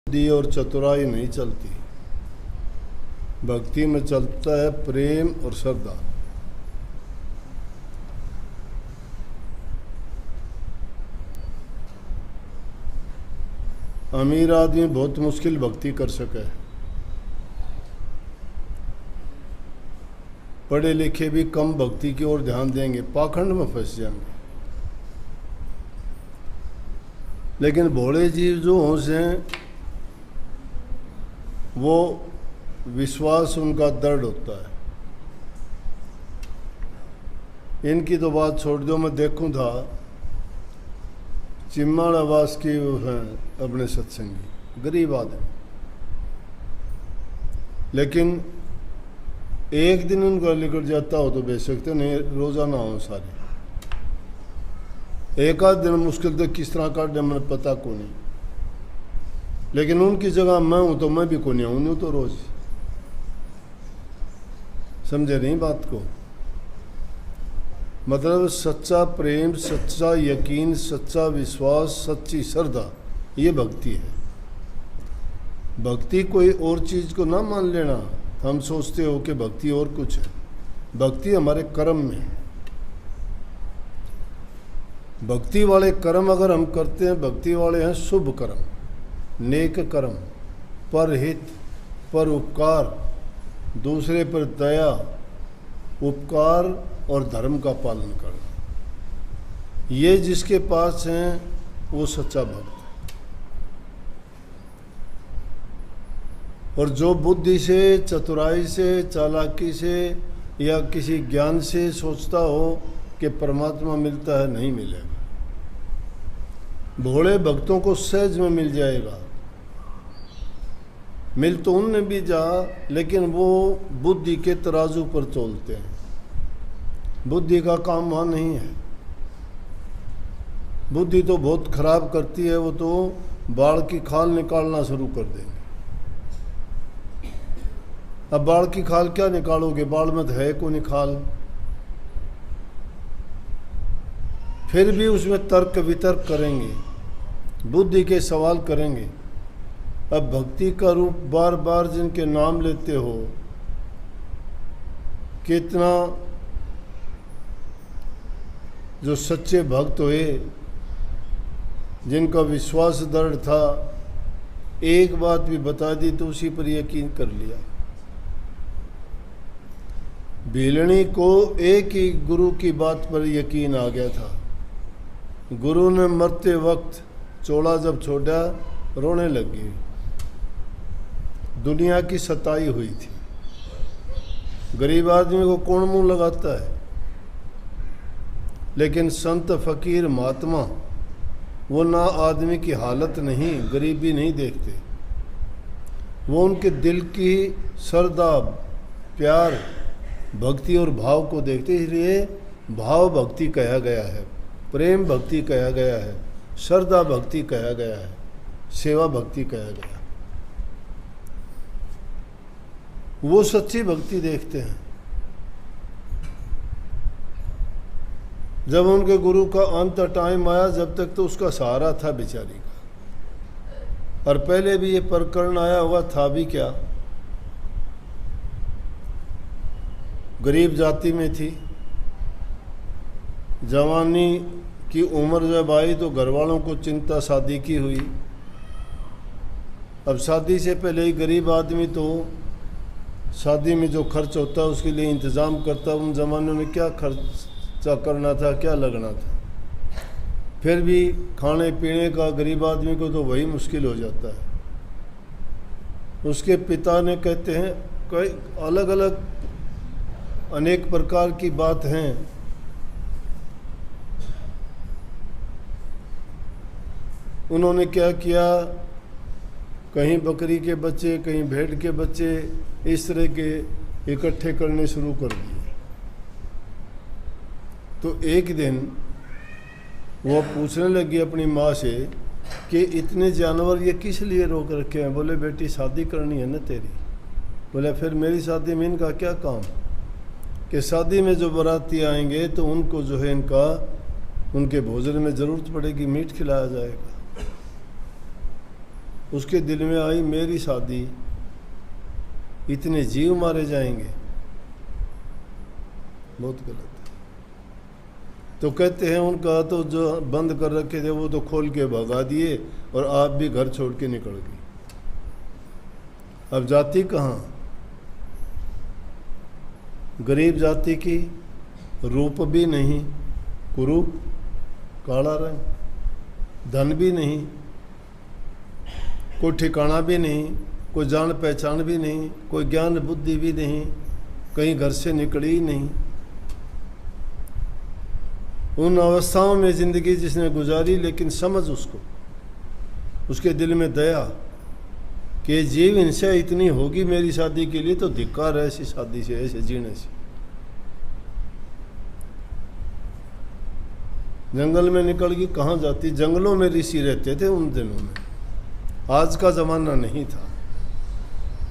बुद्धि और चतुराई नहीं चलती। भक्ति में चलता है प्रेम और श्रद्धा। अमीर आदमी बहुत मुश्किल भक्ति कर सके, पढ़े लिखे भी कम भक्ति की ओर ध्यान देंगे, पाखंड में फंस जाएंगे। लेकिन भोले जीव जो होश हैं वो विश्वास उनका दृढ़ होता है। इनकी तो बात छोड़ दो, मैं देखूं था चिम्माड़ आवास की वो हैं अपने सत्संगी, गरीब आदमी, लेकिन एक दिन उनका निकट जाता हो तो बेशक तो नहीं, रोजाना हो सारे। एक आध दिन मुश्किल तो किस तरह काटे मैंने पता को नहीं, लेकिन उनकी जगह मैं हूं तो मैं भी को नहीं हूं तो रोज। समझे नहीं बात को? मतलब सच्चा प्रेम, सच्चा यकीन, सच्चा विश्वास, सच्ची श्रद्धा, ये भक्ति है। भक्ति कोई और चीज को ना मान लेना। हम सोचते हो कि भक्ति और कुछ है। भक्ति हमारे कर्म में है। भक्ति वाले कर्म अगर हम करते हैं, भक्ति वाले हैं शुभ कर्म, नेक कर्म, परहित, पर उपकार, दूसरे पर दया, उपकार और धर्म का पालन करना, ये जिसके पास हैं वो सच्चा भक्त है। और जो बुद्धि से, चतुराई से, चालाकी से या किसी ज्ञान से सोचता हो कि परमात्मा मिलता है, नहीं मिलेगा। भोले भक्तों को सहज में मिल जाएगा। मिल तो उनमें भी जा, लेकिन वो बुद्धि के तराजू पर तोलते हैं। बुद्धि का काम वहाँ नहीं है। बुद्धि तो बहुत खराब करती है, वो तो बाढ़ की खाल निकालना शुरू कर देंगे। अब बाढ़ की खाल क्या निकालोगे? बाढ़ में है को निकाल। फिर भी उसमें तर्क वितर्क करेंगे, बुद्धि के सवाल करेंगे। अब भक्ति का रूप बार बार जिनके नाम लेते हो, कितना जो सच्चे भक्त हुए, जिनका विश्वास दृढ़ था, एक बात भी बता दी तो उसी पर यकीन कर लिया। भीलनी को एक ही गुरु की बात पर यकीन आ गया था। गुरु ने मरते वक्त चोला जब छोड़ा, रोने लगी। दुनिया की सताई हुई थी। गरीब आदमी को कौन मुंह लगाता है? लेकिन संत फकीर महात्मा वो ना आदमी की हालत नहीं, गरीबी नहीं देखते। वो उनके दिल की श्रद्धा, प्यार, भक्ति और भाव को देखते। इसलिए भाव भक्ति कहा गया है, प्रेम भक्ति कहा गया है, श्रद्धा भक्ति कहा गया है, सेवा भक्ति कहा गया। वो सच्ची भक्ति देखते हैं। जब उनके गुरु का अंत टाइम आया, जब तक तो उसका सहारा था बेचारी का। और पहले भी ये प्रकरण आया हुआ था भी क्या, गरीब जाति में थी। जवानी की उम्र जब आई तो घर वालों को चिंता शादी की हुई। अब शादी से पहले ही गरीब आदमी तो शादी में जो खर्च होता है उसके लिए इंतज़ाम करता। उन ज़मानों में क्या खर्चा करना था, क्या लगना था। फिर भी खाने पीने का गरीब आदमी को तो वही मुश्किल हो जाता है। उसके पिता ने, कहते हैं कई अलग अलग अनेक प्रकार की बात हैं। उन्होंने क्या किया, कहीं बकरी के बच्चे, कहीं भेड़ के बच्चे, इस तरह के इकट्ठे करने शुरू कर दिए। तो एक दिन वो पूछने लगी अपनी माँ से कि इतने जानवर ये किस लिए रोक रखे हैं? बोले बेटी शादी करनी है ना तेरी। बोले फिर मेरी शादी में इनका क्या काम? कि शादी में जो बाराती आएंगे तो उनको जो है इनका, उनके भोजन में ज़रूरत पड़ेगी, मीट खिलाया जाएगा। उसके दिल में आई मेरी शादी, इतने जीव मारे जाएंगे, बहुत गलत है। तो कहते हैं उनका तो जो बंद कर रखे थे वो तो खोल के भगा दिए और आप भी घर छोड़ के निकल गई। अब जाति कहाँ? गरीब जाति की रूप भी नहीं, कुरूप काला रंग, धन भी नहीं, कोई ठिकाना भी नहीं, कोई जान पहचान भी नहीं, कोई ज्ञान बुद्धि भी नहीं, कहीं घर से निकली ही नहीं। उन अवस्थाओं में ज़िंदगी जिसने गुजारी, लेकिन समझ उसको, उसके दिल में दया कि जीव हिंसा इतनी होगी मेरी शादी के लिए, तो धिक्कार है ऐसी शादी से, ऐसे जीने से। जंगल में निकल गई, कहाँ जाती? जंगलों में ऋषि रहते थे उन दिनों में, आज का ज़माना नहीं था।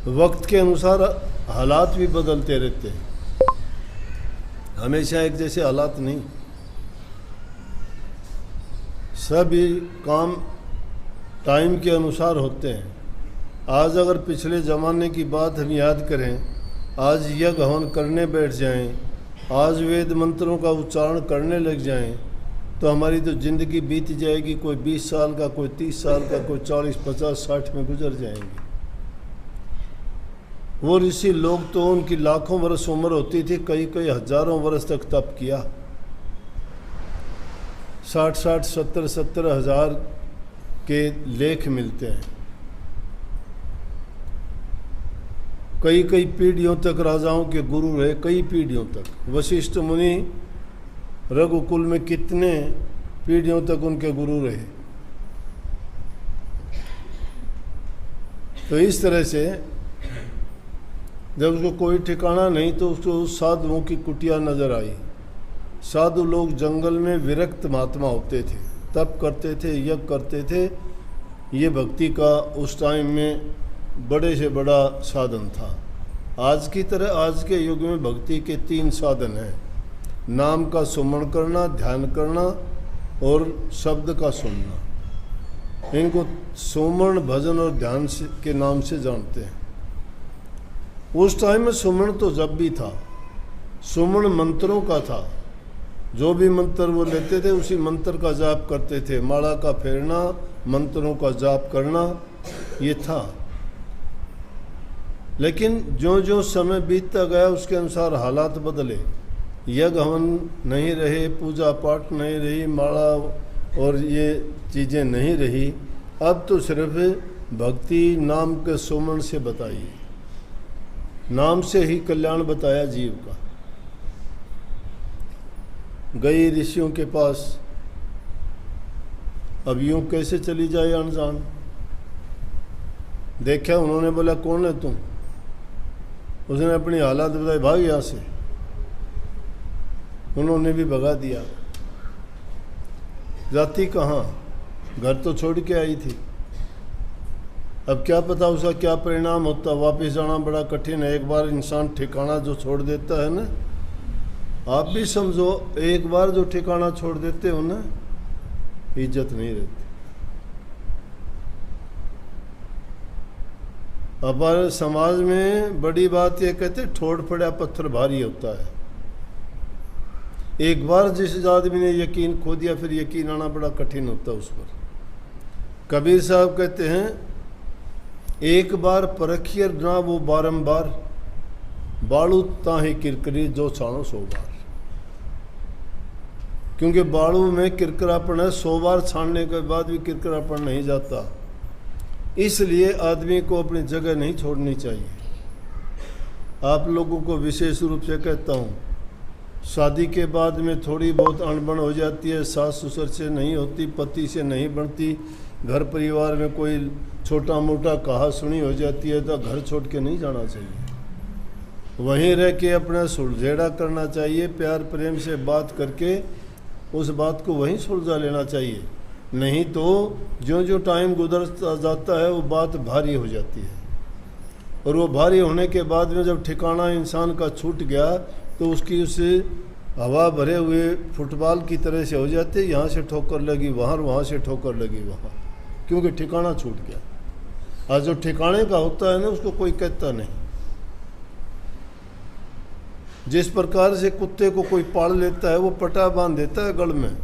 वक्त के अनुसार हालात भी बदलते रहते हैं, हमेशा एक जैसे हालात नहीं। सभी काम टाइम के अनुसार होते हैं। आज अगर पिछले ज़माने की बात हम याद करें, आज यज्ञ हवन करने बैठ जाएं, आज वेद मंत्रों का उच्चारण करने लग जाएं, तो हमारी तो ज़िंदगी बीत जाएगी। कोई 20 साल का, कोई 30 साल का, कोई 40, 50, 60 में गुजर जाएंगे। वो ऋषि लोग तो उनकी लाखों वर्ष उम्र होती थी, कई कई हजारों वर्ष तक तप किया। 60-60, 70-70 हजार के लेख मिलते हैं। कई कई पीढ़ियों तक राजाओं के गुरु रहे, कई पीढ़ियों तक। वशिष्ठ मुनि रघुकुल में कितने पीढ़ियों तक उनके गुरु रहे। तो इस तरह से जब उसको कोई ठिकाना नहीं, तो उसको साधुओं की कुटिया नजर आई। साधु लोग जंगल में विरक्त महात्मा होते थे, तप करते थे, यज्ञ करते थे। ये भक्ति का उस टाइम में बड़े से बड़ा साधन था। आज की तरह आज के युग में भक्ति के 3 साधन हैं: नाम का सुमरण करना, ध्यान करना और शब्द का सुनना। इनको सुमरण, भजन और ध्यान के नाम से जानते हैं। उस टाइम में सुमरण तो जब भी था, सुमरण मंत्रों का था। जो भी मंत्र वो लेते थे उसी मंत्र का जाप करते थे। माला का फेरना, मंत्रों का जाप करना, ये था। लेकिन जो जो समय बीतता गया उसके अनुसार हालात बदले। यज्ञ हवन नहीं रहे, पूजा पाठ नहीं रही, माला और ये चीज़ें नहीं रही। अब तो सिर्फ भक्ति नाम के सुमरण से बताइए, नाम से ही कल्याण बताया जीव का। गई ऋषियों के पास, अब यूं कैसे चली जाए अनजान? देखा, उन्होंने बोला कौन है तुम? उसने अपनी हालात बताई, भाग यहाँ से। उन्होंने भी भगा दिया। जाती कहाँ? घर तो छोड़ के आई थी। अब क्या पता उसका क्या परिणाम होता। वापस जाना बड़ा कठिन है। एक बार इंसान ठिकाना जो छोड़ देता है ना, आप भी समझो, एक बार जो ठिकाना छोड़ देते हो ना, इज्जत नहीं रहती। हमारे समाज में बड़ी बात ये कहते, ठोड़ पड़ा पत्थर भारी होता है। एक बार जिस आदमी ने यकीन खो दिया, फिर यकीन आना बड़ा कठिन होता है उस पर। कबीर साहब कहते हैं, एक बार परखियर ना वो बारंबार, बाड़ू ताही किरकरी जो छाणो 100 बार। क्योंकि बाड़ू में किरकरापन है, 100 बार छानने के बाद भी किरकरापन नहीं जाता। इसलिए आदमी को अपनी जगह नहीं छोड़नी चाहिए। आप लोगों को विशेष रूप से कहता हूँ, शादी के बाद में थोड़ी बहुत अनबन हो जाती है, सास ससुर से नहीं होती, पति से नहीं बनती, घर परिवार में कोई छोटा मोटा कहा सुनी हो जाती है, तो घर छोड़ के नहीं जाना चाहिए। वहीं रह के अपना सुलझेड़ा करना चाहिए, प्यार प्रेम से बात करके उस बात को वहीं सुलझा लेना चाहिए। नहीं तो जो जो टाइम गुजरता जाता है वो बात भारी हो जाती है, और वो भारी होने के बाद में जब ठिकाना इंसान का छूट गया तो उसकी उससे हवा भरे हुए फुटबॉल की तरह से हो जाते। यहाँ से ठोकर लगी वहाँ, वहाँ से ठोकर लगी वहाँ, क्योंकि ठिकाना छूट गया। और जो ठिकाने का होता है ना उसको कोई कहता नहीं। जिस प्रकार से कुत्ते को कोई पाल लेता है वो पटा बांध देता है गल में,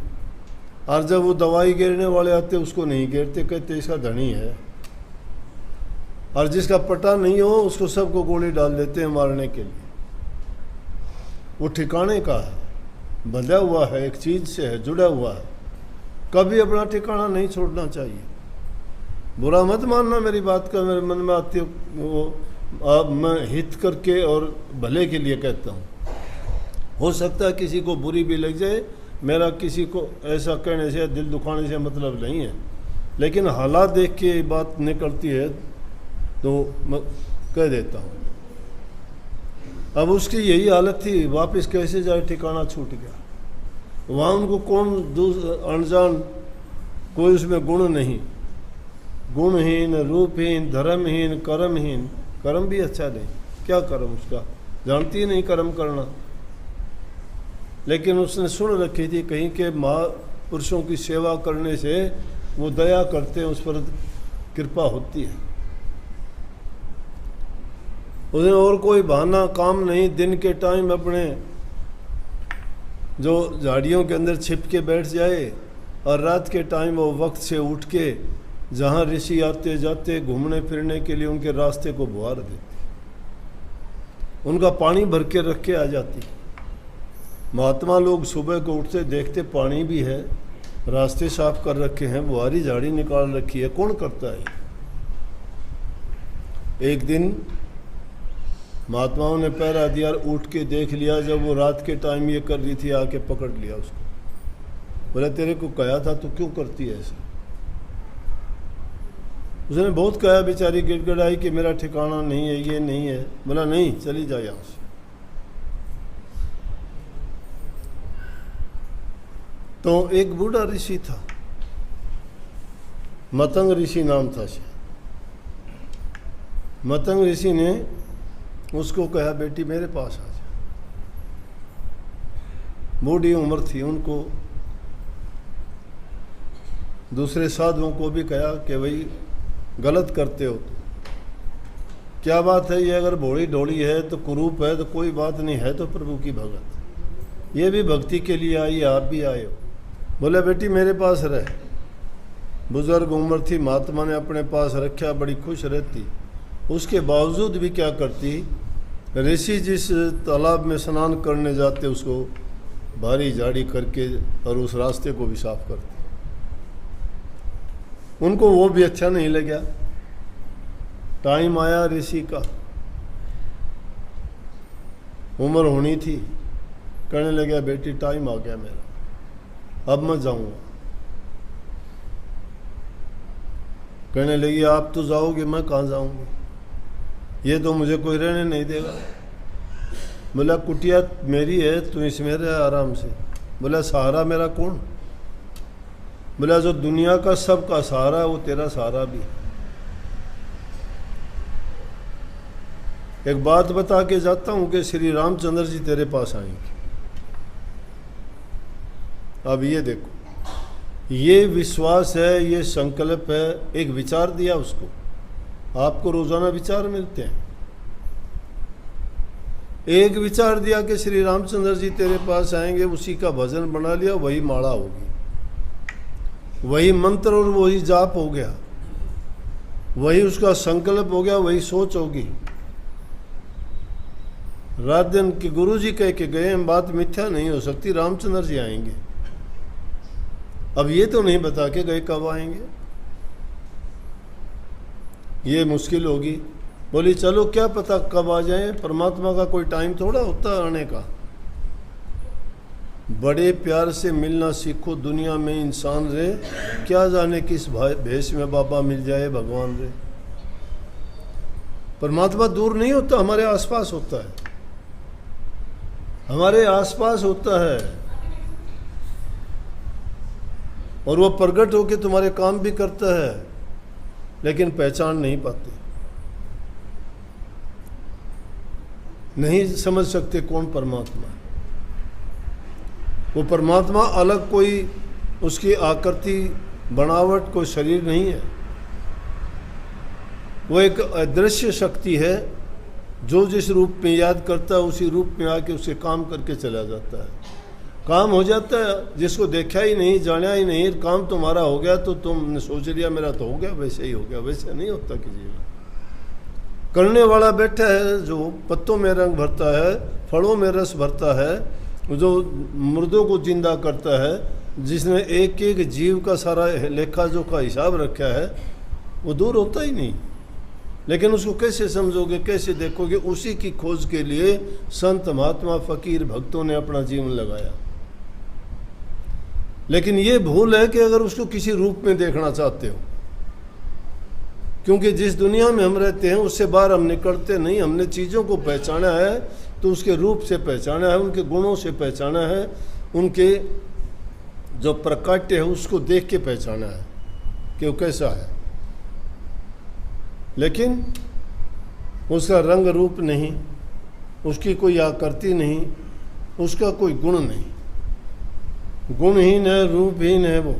और जब वो दवाई गिरने वाले आते उसको नहीं गिरते, कहते इसका धनी है। और जिसका पटा नहीं हो उसको सबको गोली डाल देते हैं मारने के लिए। वो ठिकाने का है, बंधा हुआ है, एक चीज से है, जुड़ा हुआ है। कभी अपना ठिकाना नहीं छोड़ना चाहिए। बुरा मत मानना मेरी बात का, मेरे मन में आती वो मैं हित करके और भले के लिए कहता हूँ। हो सकता है किसी को बुरी भी लग जाए, मेरा किसी को ऐसा कहने से दिल दुखाने से मतलब नहीं है, लेकिन हालात देख के बात निकलती है तो मैं कह देता हूँ। अब उसकी यही हालत थी, वापस कैसे जाए, ठिकाना छूट गया। वहाँ उनको कौन अनजान, कोई उसमें गुण नहीं, गुणहीन, रूपहीन, धर्महीन, कर्महीन। कर्म भी अच्छा नहीं, क्या कर्म उसका जानती ही नहीं कर्म करना। लेकिन उसने सुन रखी थी कहीं के महापुरुषों की सेवा करने से वो दया करते हैं, उस पर कृपा होती है। उसने और कोई बहाना काम नहीं, दिन के टाइम अपने जो झाड़ियों के अंदर छिप के बैठ जाए, और रात के टाइम वो वक्त से उठ के जहाँ ऋषि आते जाते घूमने फिरने के लिए उनके रास्ते को बुहार देती, उनका पानी भर के रख के आ जाती। महात्मा लोग सुबह को उठते देखते पानी भी है, रास्ते साफ कर रखे हैं, बुहारी झाड़ी निकाल रखी है, कौन करता है। एक दिन महात्माओं ने पहरा दिया, उठ के देख लिया, जब वो रात के टाइम ये कर रही थी, आके पकड़ लिया उसको। बोला तेरे को कहा था तो क्यों करती है ऐसा। उसने बहुत कहा, बेचारी गिड़गिड़ाई कि मेरा ठिकाना नहीं है, ये नहीं है। बोला नहीं, चली जा यहाँ से। तो एक बूढ़ा ऋषि था, मतंग ऋषि नाम था शायद। मतंग ऋषि ने उसको कहा बेटी मेरे पास आ जा। बूढ़ी उम्र थी, उनको दूसरे साधुओं को भी कहा कि भाई गलत करते हो तो क्या बात है, ये अगर भोली ढोली है तो कुरूप है तो कोई बात नहीं है, तो प्रभु की भगत, ये भी भक्ति के लिए आई, आप भी आए हो। बोले बेटी मेरे पास रह। बुजुर्ग उम्र थी, महात्मा ने अपने पास रखा, बड़ी खुश रहती। उसके बावजूद भी क्या करती, ऋषि जिस तालाब में स्नान करने जाते उसको भारी झाड़ी करके और उस रास्ते को भी साफ करती। उनको वो भी अच्छा नहीं लगा। टाइम आया ऋषि का, उम्र होनी थी, कहने लगा बेटी टाइम आ गया मेरा, अब मैं जाऊंगा। कहने लगी आप तो जाओगे, मैं कहाँ जाऊंगी, ये तो मुझे कोई रहने नहीं देगा। बोला कुटिया मेरी है, तू इसमें रह आराम से। बोला सहारा मेरा कौन। बोला जो दुनिया का सबका सहारा है वो तेरा सहारा भी। एक बात बता के जाता हूं कि श्री रामचंद्र जी तेरे पास आएंगे। अब ये देखो, ये विश्वास है, ये संकल्प है। एक विचार दिया उसको, आपको रोजाना विचार मिलते हैं। एक विचार दिया कि श्री रामचंद्र जी तेरे पास आएंगे, उसी का भजन बना लिया, वही माला होगी, वही मंत्र और वही जाप हो गया, वही उसका संकल्प हो गया, वही सोच होगी। रात दिन के गुरु जी कह के गए, बात मिथ्या नहीं हो सकती, रामचंद्र जी आएंगे। अब ये तो नहीं बता के गए कब आएंगे, ये मुश्किल होगी। बोली चलो क्या पता कब आ जाए, परमात्मा का कोई टाइम थोड़ा होता है आने का। बड़े प्यार से मिलना सीखो, दुनिया में इंसान रहे, क्या जाने किस भेष में बाबा मिल जाए, भगवान रहे। परमात्मा दूर नहीं होता, हमारे आसपास होता है, हमारे आसपास होता है, और वो प्रकट होके तुम्हारे काम भी करता है, लेकिन पहचान नहीं पाते, नहीं समझ सकते कौन परमात्मा है। वो परमात्मा अलग कोई उसकी आकृति बनावट कोई शरीर नहीं है। वो एक अदृश्य शक्ति है जो जिस रूप में याद करता है उसी रूप में आके उसे काम करके चला जाता है। काम हो जाता है, जिसको देखा ही नहीं, जाना ही नहीं, काम तुम्हारा हो गया तो तुमने सोच लिया मेरा तो हो गया, वैसे ही हो गया। वैसे नहीं होता किसी का। करने वाला बैठा है जो पत्तों में रंग भरता है, फलों में रस भरता है, जो मुर्दों को जिंदा करता है, जिसने एक एक जीव का सारा लेखा जोखा हिसाब रखा है, वो दूर होता ही नहीं। लेकिन उसको कैसे समझोगे, कैसे देखोगे? उसी की खोज के लिए संत महात्मा फकीर भक्तों ने अपना जीवन लगाया। लेकिन ये भूल है कि अगर उसको किसी रूप में देखना चाहते हो, क्योंकि जिस दुनिया में हम रहते हैं उससे बाहर हम निकलते नहीं। हमने चीज़ों को पहचाना है तो उसके रूप से पहचाना है, उनके गुणों से पहचाना है, उनके जो प्रकाट्य है उसको देख के पहचाना है कि वो कैसा है। लेकिन उसका रंग रूप नहीं, उसकी कोई आकृति नहीं, उसका कोई गुण नहीं, गुणहीन है, रूपहीन है वो।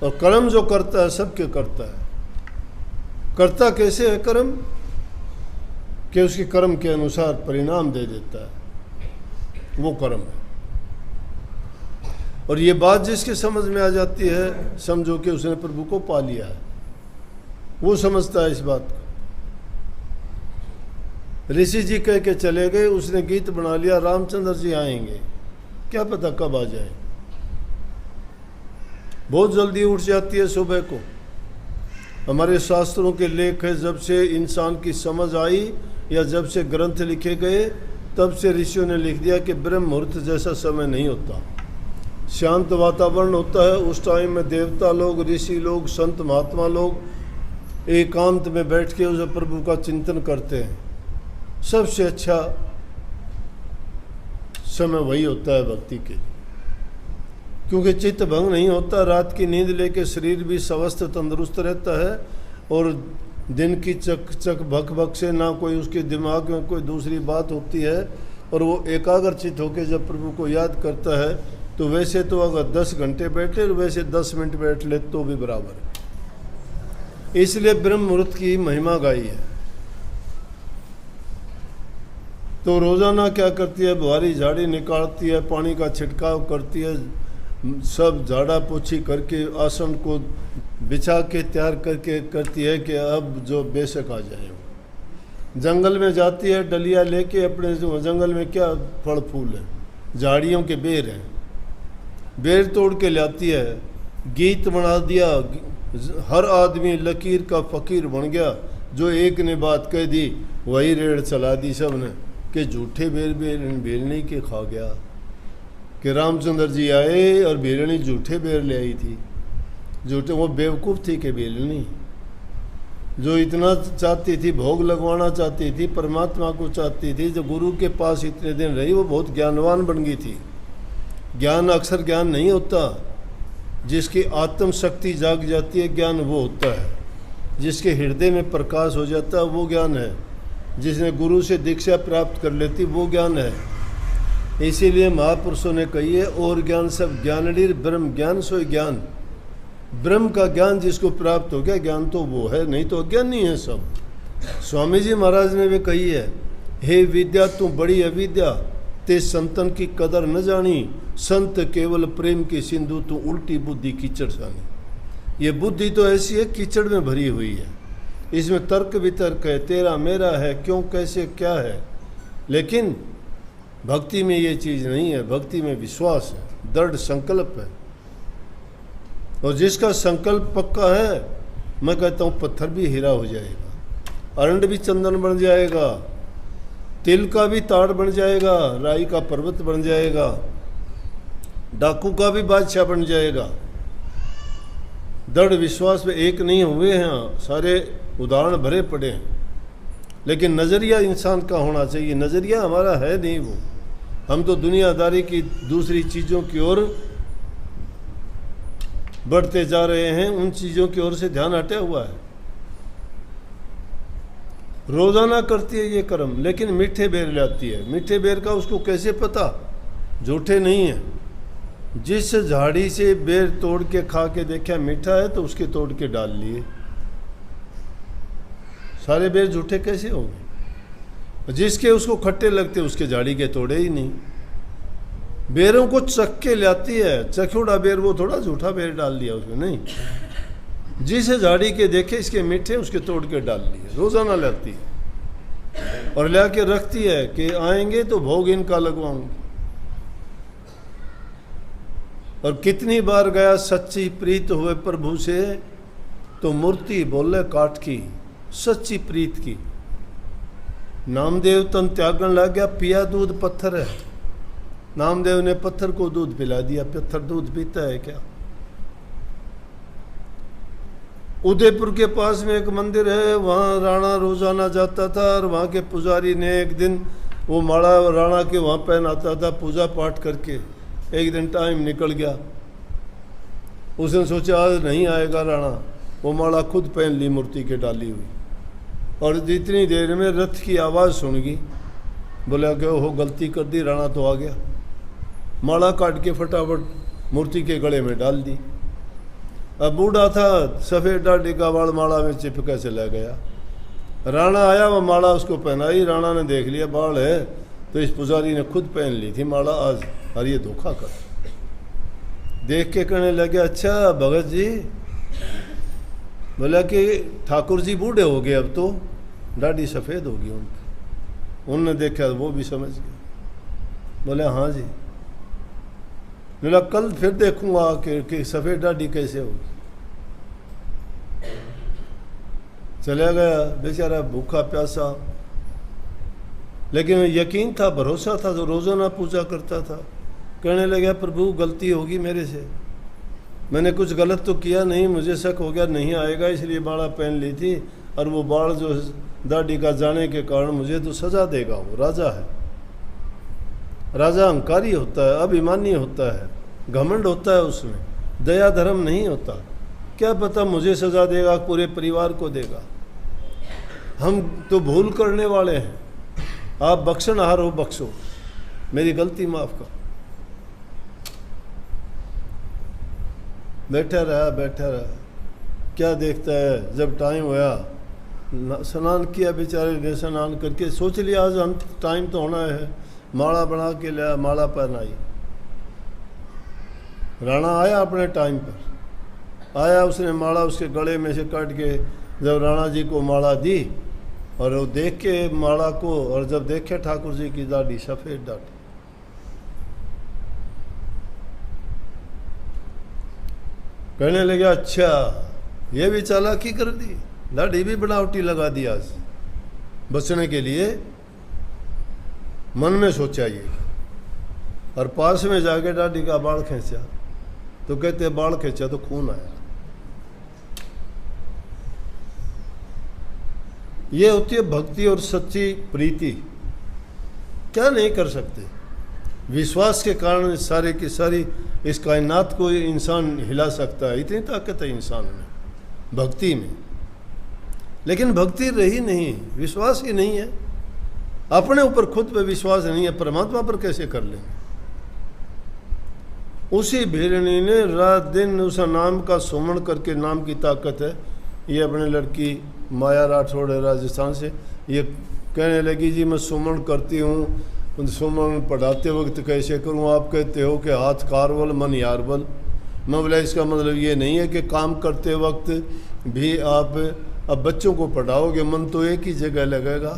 और कर्म जो करता है सबके करता है। करता कैसे है कर्म? कि उसके कर्म के अनुसार परिणाम दे देता है, वो कर्म है। और ये बात जिसके समझ में आ जाती है, समझो कि उसने प्रभु को पा लिया है, वो समझता है इस बात को। ऋषि जी कह के चले गए, उसने गीत बना लिया, रामचंद्र जी आएंगे, क्या पता कब आ जाए। बहुत जल्दी उठ जाती है सुबह को। हमारे शास्त्रों के लेख है, जब से इंसान की समझ आई या जब से ग्रंथ लिखे गए तब से ऋषियों ने लिख दिया कि ब्रह्म मुहूर्त जैसा समय नहीं होता। शांत वातावरण होता है, उस टाइम में देवता लोग, ऋषि लोग, संत महात्मा लोग एकांत में बैठ के उस प्रभु का चिंतन करते हैं। सबसे अच्छा समय वही होता है भक्ति के लिए, क्योंकि चित्त भंग नहीं होता। रात की नींद लेके शरीर भी स्वस्थ तंदुरुस्त रहता है और दिन की चक चक भक भक से ना कोई उसके दिमाग में कोई दूसरी बात होती है, और वो एकाग्रचित होकर जब प्रभु को याद करता है तो वैसे तो अगर 10 घंटे बैठे और वैसे 10 मिनट बैठ ले तो भी बराबर है। इसलिए ब्रह्म मुहूर्त की महिमा गाई है। तो रोजाना क्या करती है? भारी झाड़ी निकालती है, पानी का छिड़काव करती है, सब झाड़ा पोछी करके आसन को बिछा के तैयार करके करती है कि अब जो बेशक आ जाए। जंगल में जाती है, डलिया लेके, अपने जो जंगल में क्या फल फूल है, झाड़ियों के बेर हैं, बेर तोड़ के लाती है। गीत बना दिया, हर आदमी लकीर का फकीर बन गया। जो एक ने बात कह दी वही रेड़ चला दी सब ने कि झूठे बेलनी के खा गया, कि रामचंद्र जी आए और बेलनी झूठे बेर ले आई थी। झूठे, वो बेवकूफ़ थी कि बेलनी जो इतना चाहती थी, भोग लगवाना चाहती थी, परमात्मा को चाहती थी, जो गुरु के पास इतने दिन रही, वो बहुत ज्ञानवान बन गई थी। ज्ञान अक्सर ज्ञान नहीं होता, जिसकी आत्म शक्ति जाग जाती है ज्ञान वो होता है। जिसके हृदय में प्रकाश हो जाता है वो ज्ञान है। जिसने गुरु से दीक्षा प्राप्त कर लेती वो ज्ञान है। इसीलिए महापुरुषों ने कही है, और ज्ञान सब ज्ञानडीर ब्रह्म ज्ञान सोई ज्ञान। ब्रह्म का ज्ञान जिसको प्राप्त हो गया, ज्ञान तो वो है, नहीं तो अज्ञानी है सब। स्वामी जी महाराज ने भी कही है, हे विद्या तू बड़ी अविद्या, ते संतन की कदर न जानी, संत केवल प्रेम की सिंधु तू उल्टी बुद्धि कीचड़ जानी। ये बुद्धि तो ऐसी है, कीचड़ में भरी हुई है, इसमें तर्क वितर्क है, तेरा मेरा है, क्यों कैसे क्या है। लेकिन भक्ति में ये चीज़ नहीं है। भक्ति में विश्वास है, दृढ़ संकल्प है, और जिसका संकल्प पक्का है, मैं कहता हूँ पत्थर भी हीरा हो जाएगा, अरंड भी चंदन बन जाएगा, तिल का भी ताड़ बन जाएगा, राई का पर्वत बन जाएगा, डाकू का भी बादशाह बन जाएगा। दृढ़ विश्वास में एक नहीं हुए हैं, सारे उदाहरण भरे पड़े हैं। लेकिन नज़रिया इंसान का होना चाहिए। नज़रिया हमारा है नहीं वो। हम तो दुनियादारी की दूसरी चीज़ों की ओर बढ़ते जा रहे हैं, उन चीज़ों की ओर से ध्यान हटा हुआ है। रोज़ाना करती है ये कर्म, लेकिन मीठे बेर लाती है। मीठे बेर का उसको कैसे पता? झूठे नहीं है। जिस झाड़ी से बेर तोड़ के खा के देखा मीठा है तो उसके तोड़ के डाल लिए। सारे बेर झूठे कैसे होंगे? जिसके उसको खट्टे लगते उसके झाड़ी के तोड़े ही नहीं। बेरों को चख के लाती है, चखोड़ा बेर, वो थोड़ा झूठा बेर डाल दिया उसमें, नहीं। जिसे झाड़ी के देखे इसके मीठे, उसके तोड़ के डाल दिए। रोजाना लाती है और ला के रखती है कि आएंगे तो भोग इनका लगवाऊंगी। और कितनी बार गया सच्ची प्रीत हुए प्रभु से, तो मूर्ति बोले काठ की, सच्ची प्रीत की। नामदेव तन त्यागन लग गया, पिया दूध पत्थर है। नामदेव ने पत्थर को दूध पिला दिया। पत्थर दूध पीता है क्या? उदयपुर के पास में एक मंदिर है, वहाँ राणा रोजाना जाता था और वहाँ के पुजारी ने एक दिन वो माला राणा के वहाँ पहनाता था पूजा पाठ करके। एक दिन टाइम निकल गया, उसने सोचा आज नहीं आएगा राणा, वो माला खुद पहन ली मूर्ति के डाली हुई। और जितनी देर में रथ की आवाज़ सुन गई, बोला कि ओहो गलती कर दी, राणा तो आ गया। माला काट के फटाफट मूर्ति के गले में डाल दी। अब बूढ़ा था, सफ़ेद डाढ़ी का बाल माला में चिपका चला गया। राणा आया, वो माला उसको पहनाई। राणा ने देख लिया बाल है, तो इस पुजारी ने खुद पहन ली थी माला आज, और ये धोखा कर। देख के कहने लगे अच्छा भगत जी, बोला कि ठाकुर जी बूढ़े हो गए, अब तो दाढ़ी सफ़ेद होगी उनकी। उनने देखा, वो भी समझ गए। बोले हाँ जी। बोला कल फिर देखूंगा कि सफ़ेद दाढ़ी कैसे होगी। चला गया बेचारा भूखा प्यासा, लेकिन यकीन था, भरोसा था, जो रोज़ाना पूजा करता था। कहने लगा प्रभु गलती होगी मेरे से, मैंने कुछ गलत तो किया नहीं, मुझे शक हो गया नहीं आएगा इसलिए माला पहन ली थी, और वो बाल जो दाढ़ी का जाने के कारण मुझे तो सजा देगा। वो राजा है, राजा अहंकारी होता है, अभिमानी होता है, घमंड होता है, उसमें दया धर्म नहीं होता। क्या पता मुझे सजा देगा, पूरे परिवार को देगा। हम तो भूल करने वाले हैं, आप बख्शनहार हो, बख्शो, मेरी गलती माफ करो। बैठा रहा, क्या देखता है। जब टाइम हुआ, स्नान किया बेचारे ने, स्नान करके सोच लिया आज अंत टाइम तो होना है, माला बना के लिया, माला पहनाई। राणा आया अपने टाइम पर, आया, उसने माला उसके गले में से काट के जब राणा जी को माला दी, और वो देख के माला को, और जब देखे ठाकुर जी की दाढ़ी, सफ़ेद दाढ़ी, कहने लगे अच्छा ये भी चालाकी कर दी, दाढ़ी भी बनावटी लगा दी आज बचने के लिए। मन में सोचा ये, और पास में जाके दाढ़ी का बाल खींचा, तो कहते बाल खींचा तो खून आया। ये होती है भक्ति और सच्ची प्रीति। क्या नहीं कर सकते, विश्वास के कारण सारे की सारी इस कायनात को इंसान हिला सकता है। इतनी ताकत है इंसान में, भक्ति में। लेकिन भक्ति रही नहीं, विश्वास ही नहीं है, अपने ऊपर खुद पे विश्वास नहीं है, परमात्मा पर कैसे कर लेंगे। उसी भेड़नी ने रात दिन उस नाम का सुमन करके, नाम की ताकत है। ये अपने लड़की माया राठौड़ है राजस्थान से, ये कहने लगी जी मैं सुमन करती हूँ, सुमन पढ़ाते वक्त कैसे करूँ, आप कहते हो कि हाथ कारवल मन यारवल। मैं बोला इसका मतलब ये नहीं है कि काम करते वक्त भी आप अब बच्चों को पढ़ाओगे, मन तो एक ही जगह लगेगा।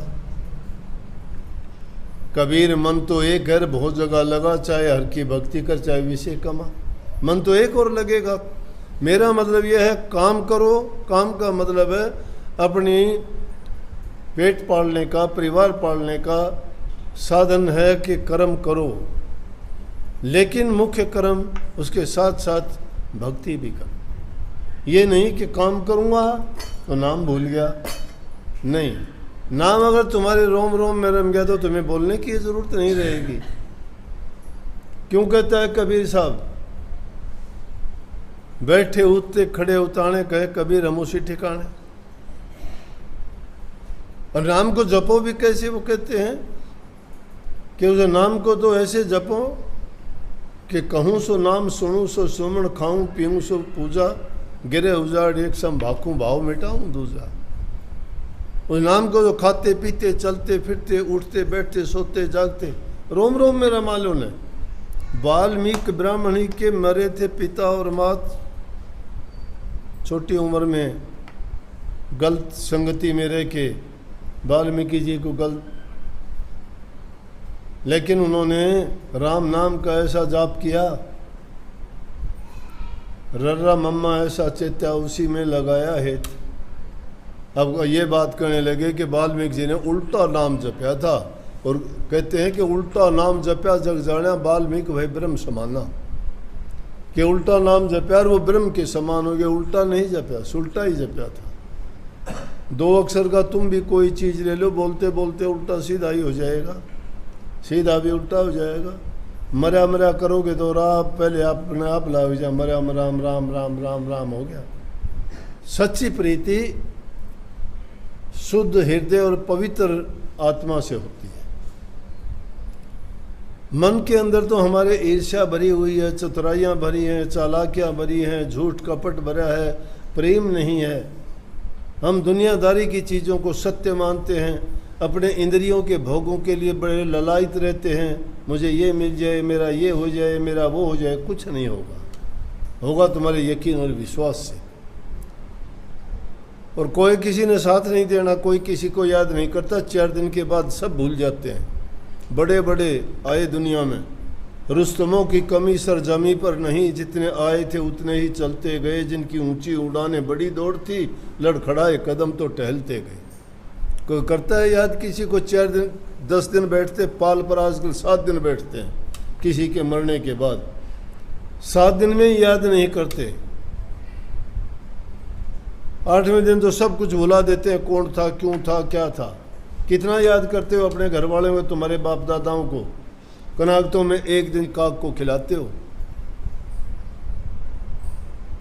कबीर मन तो एक घर बहुत जगह लगा, चाहे हर की भक्ति कर चाहे विषय कमा, मन तो एक और लगेगा। मेरा मतलब यह है काम करो, काम का मतलब है अपनी पेट पालने का, परिवार पालने का साधन है कि कर्म करो, लेकिन मुख्य कर्म उसके साथ साथ भक्ति भी करो। ये नहीं कि काम करूँगा तो नाम भूल गया, नहीं, नाम अगर तुम्हारे रोम रोम में रम गया तो तुम्हें बोलने की ज़रूरत नहीं रहेगी। क्यों कहता है कबीर साहब, बैठे उठते खड़े उताने कहे कबीर हम उसी ठिकाने। और नाम को जपो भी कैसे, वो कहते हैं कि उस नाम को तो ऐसे जपो कि कहूँ सो नाम, सुनूँ सो सुमन, खाऊं पीऊँ सो पूजा, गिरे उजाड़ एक सम भाकूं भाव मिटाऊं दूजा। उस नाम को जो खाते पीते चलते फिरते उठते बैठते सोते जागते रोम रोम में रमा लो ने। वाल्मीकि ब्राह्मणी के मरे थे पिता और मात, छोटी उम्र में गलत संगति में रह के वाल्मीकि जी को गलत, लेकिन उन्होंने राम नाम का ऐसा जाप किया, रर्रा मम्मा ऐसा चेत्या उसी में लगाया है। अब ये बात करने लगे कि वाल्मीकि जी ने उल्टा नाम जपया था, और कहते हैं कि उल्टा नाम जपया जग जाना वाल्मीकि भाई ब्रह्म समाना, कि उल्टा नाम जपया और वो ब्रह्म के समान हो गया। उल्टा नहीं जपया, सुल्टा ही जपया था। 2 अक्षर का तुम भी कोई चीज़ ले लो, बोलते बोलते उल्टा सीधा ही हो जाएगा, सीधा भी उल्टा हो जाएगा। मरा मरा करोगे तो राम पहले अपने आप लाओ जा, मरा राम राम राम राम राम हो गया। सच्ची प्रीति शुद्ध हृदय और पवित्र आत्मा से होती है। मन के अंदर तो हमारे ईर्ष्या भरी हुई है, चतुराइयाँ भरी हैं, चालाकियाँ भरी हैं, झूठ कपट भरा है, प्रेम नहीं है। हम दुनियादारी की चीज़ों को सत्य मानते हैं, अपने इंद्रियों के भोगों के लिए बड़े ललायित रहते हैं, मुझे ये मिल जाए, मेरा ये हो जाए, मेरा वो हो जाए। कुछ नहीं होगा, होगा तुम्हारे यकीन और विश्वास से। और कोई किसी ने साथ नहीं देना, कोई किसी को याद नहीं करता। 4 दिन के बाद सब भूल जाते हैं। बड़े बड़े आए दुनिया में, रुस्तमों की कमी सरजमी पर नहीं, जितने आए थे उतने ही चलते गए। जिनकी ऊंची उड़ानें बड़ी दौड़ थी, लड़खड़ाए कदम तो टहलते गए। कोई करता है याद किसी को? 4 दिन 10 दिन बैठते, पाल पर आजकल 7 दिन बैठते हैं किसी के मरने के बाद। 7 दिन में ही याद नहीं करते, 8वें दिन तो सब कुछ भुला देते हैं, कौन था, क्यों था, क्या था। कितना याद करते हो अपने घर वाले में, तुम्हारे बाप दादाओं को? कनागतों में 1 दिन काक को खिलाते हो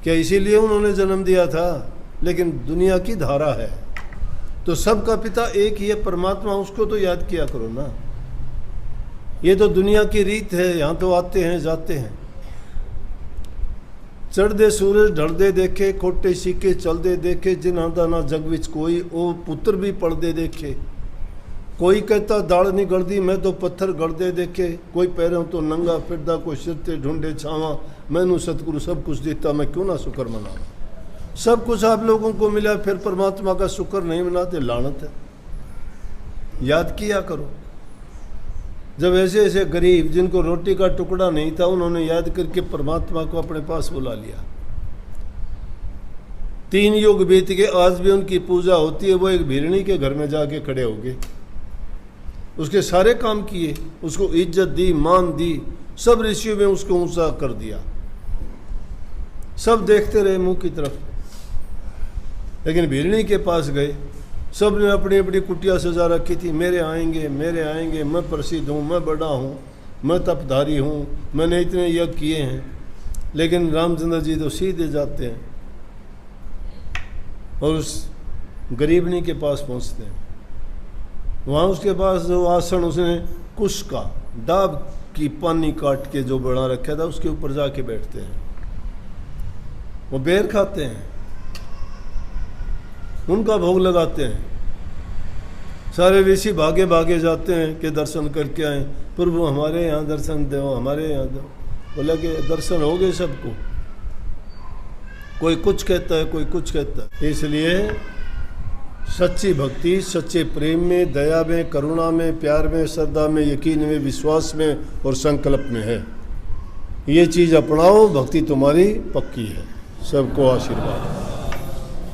क्या? इसीलिए उन्होंने जन्म दिया था। लेकिन दुनिया की धारा है तो सबका पिता एक ही है, परमात्मा, उसको तो याद किया करो ना। ये तो दुनिया की रीत है, यहाँ तो आते हैं जाते हैं। चढ़दे सूरज ढलदे देखे, खोटे सिक्के चलदे देखे, जिन्हां दा ना जग विच कोई, ओ पुत्र भी पढ़दे देखे। कोई कहता दाड़ नहीं गलदी, मैं तो पत्थर गलदे देखे। कोई पैरों तो नंगा फिरदा, कोई सिर ते ढूंढे छावा। मैनू सतगुरु सब कुछ देता, मैं क्यों ना शुक्र मनावा। सब कुछ आप लोगों को मिला, फिर परमात्मा का शुक्र नहीं मनाते, लानत है। याद किया करो। जब ऐसे ऐसे गरीब जिनको रोटी का टुकड़ा नहीं था, उन्होंने याद करके परमात्मा को अपने पास बुला लिया। 3 युग बीत के आज भी उनकी पूजा होती है। वो एक भिरणी के घर में जाके खड़े हो गए, उसके सारे काम किए, उसको इज्जत दी, मान दी, सब ऋषियों में उसको ऊंचा कर दिया। सब देखते रहे मुंह की तरफ। लेकिन भिरणी के पास गए, सब ने अपनी अपनी कुटिया सजा रखी थी। मेरे आएंगे, मेरे आएंगे, मैं प्रसिद्ध हूँ, मैं बड़ा हूँ, मैं तपधारी हूँ, मैंने इतने यज्ञ किए हैं। लेकिन रामचंद्र जी तो सीधे जाते हैं और उस गरीबनी के पास पहुँचते हैं। वहाँ उसके पास जो आसन उसने कुश का डाब की पानी काट के जो बना रखा था, उसके ऊपर जाके बैठते हैं। वो बेर खाते हैं, उनका भोग लगाते हैं। सारे ऋषि भागे भागे जाते हैं कि दर्शन करके आए। प्रभु हमारे यहाँ दर्शन दो, हमारे यहाँ दो। बोला कि दर्शन हो गए सबको। कोई कुछ कहता है, कोई कुछ कहता है। इसलिए सच्ची भक्ति सच्चे प्रेम में, दया में, करुणा में, प्यार में, श्रद्धा में, यकीन में, विश्वास में और संकल्प में है। ये चीज़ अपनाओ, भक्ति तुम्हारी पक्की है। सबको आशीर्वाद।